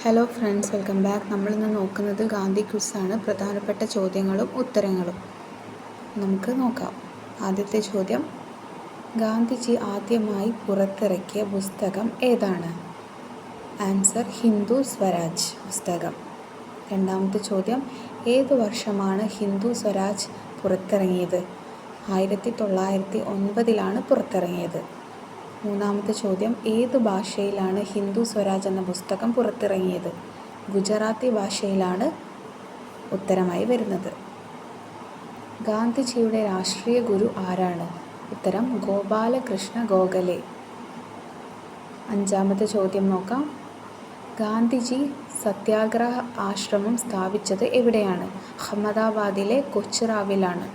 Hello friends, welcome back. നമ്മളിന്ന് നോക്കുന്നത് ഗാന്ധി ക്വിസാണ്. പ്രധാനപ്പെട്ട ചോദ്യങ്ങളും ഉത്തരങ്ങളും നമുക്ക് നോക്കാം. ആദ്യത്തെ ചോദ്യം, ഗാന്ധിജി ആദ്യമായി പുറത്തിറക്കിയ പുസ്തകം ഏതാണ്? ആൻസർ ഹിന്ദു സ്വരാജ് പുസ്തകം. രണ്ടാമത്തെ ചോദ്യം, ഏതു വർഷമാണ് ഹിന്ദു സ്വരാജ് പുറത്തിറങ്ങിയത്? 1909 പുറത്തിറങ്ങിയത്. മൂന്നാമത്തെ ചോദ്യം, ഏതു ഭാഷയിലാണ് ഹിന്ദു സ്വരാജ് എന്ന പുസ്തകം പുറത്തിറങ്ങിയത്? ഗുജറാത്തി ഭാഷയിലാണ് ഉത്തരമായി വരുന്നത്. ഗാന്ധിജിയുടെ രാഷ്ട്രീയ ഗുരു ആരാണ്? ഉത്തരം ഗോപാലകൃഷ്ണ ഗോഖലെ. അഞ്ചാമത്തെ ചോദ്യം നോക്കാം. ഗാന്ധിജി സത്യാഗ്രഹ ആശ്രമം സ്ഥാപിച്ചത് എവിടെയാണ്? അഹമ്മദാബാദിലെ കൊച്ചുറാവിലാണ്.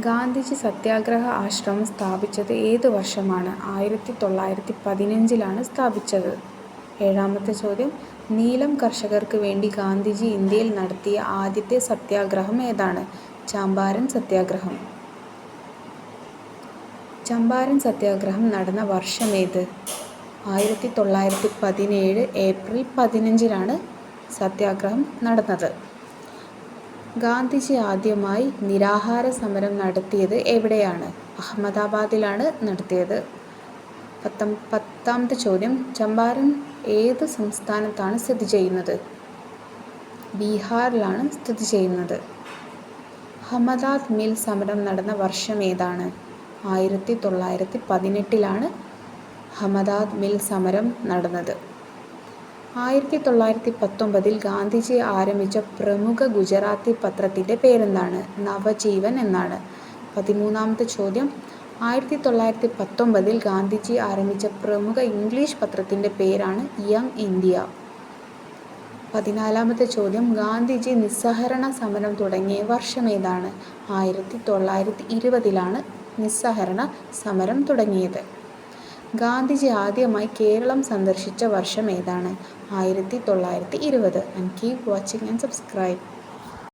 ഗാന്ധിജി സത്യാഗ്രഹ ആശ്രമം സ്ഥാപിച്ചത് ഏത് വർഷമാണ്? 1915 സ്ഥാപിച്ചത്. ഏഴാമത്തെ ചോദ്യം, നീലം കർഷകർക്ക് വേണ്ടി ഗാന്ധിജി ഇന്ത്യയിൽ നടത്തിയ ആദ്യത്തെ സത്യാഗ്രഹം ഏതാണ്? ചമ്പാരൻ സത്യാഗ്രഹം. ചമ്പാരൻ സത്യാഗ്രഹം നടന്ന വർഷമേത്? 1917 ഏപ്രിൽ 15 സത്യാഗ്രഹം നടന്നത്. ഗാന്ധിജി ആദ്യമായി നിരാഹാര സമരം നടത്തിയത് എവിടെയാണ്? അഹമ്മദാബാദിലാണ് നടത്തിയത്. പത്താമത്തെ ചോദ്യം, ചമ്പാരൻ ഏത് സംസ്ഥാനത്താണ് സ്ഥിതി ചെയ്യുന്നത്? ബീഹാറിലാണ് സ്ഥിതി ചെയ്യുന്നത്. അഹമ്മദാബാദ് മിൽ സമരം നടന്ന വർഷം ഏതാണ്? 1918 അഹമ്മദാബാദ് മിൽ സമരം നടന്നത്. 1919 ഗാന്ധിജി ആരംഭിച്ച പ്രമുഖ ഗുജറാത്തി പത്രത്തിൻ്റെ പേരെന്താണ്? നവജീവൻ എന്നാണ്. 13ാമത്തെ ചോദ്യം, 1919 ഗാന്ധിജി ആരംഭിച്ച പ്രമുഖ ഇംഗ്ലീഷ് പത്രത്തിൻ്റെ പേരാണ് യങ് ഇന്ത്യ. 14ാമത്തെ ചോദ്യം, ഗാന്ധിജി നിസ്സഹകരണ സമരം തുടങ്ങിയ വർഷമേതാണ്? 1920 നിസ്സഹകരണ സമരം തുടങ്ങിയത്. ഗാന്ധിജി ആദ്യമായി കേരളം സന്ദർശിച്ച വർഷം ഏതാണ്? 1920. And keep watching and subscribe.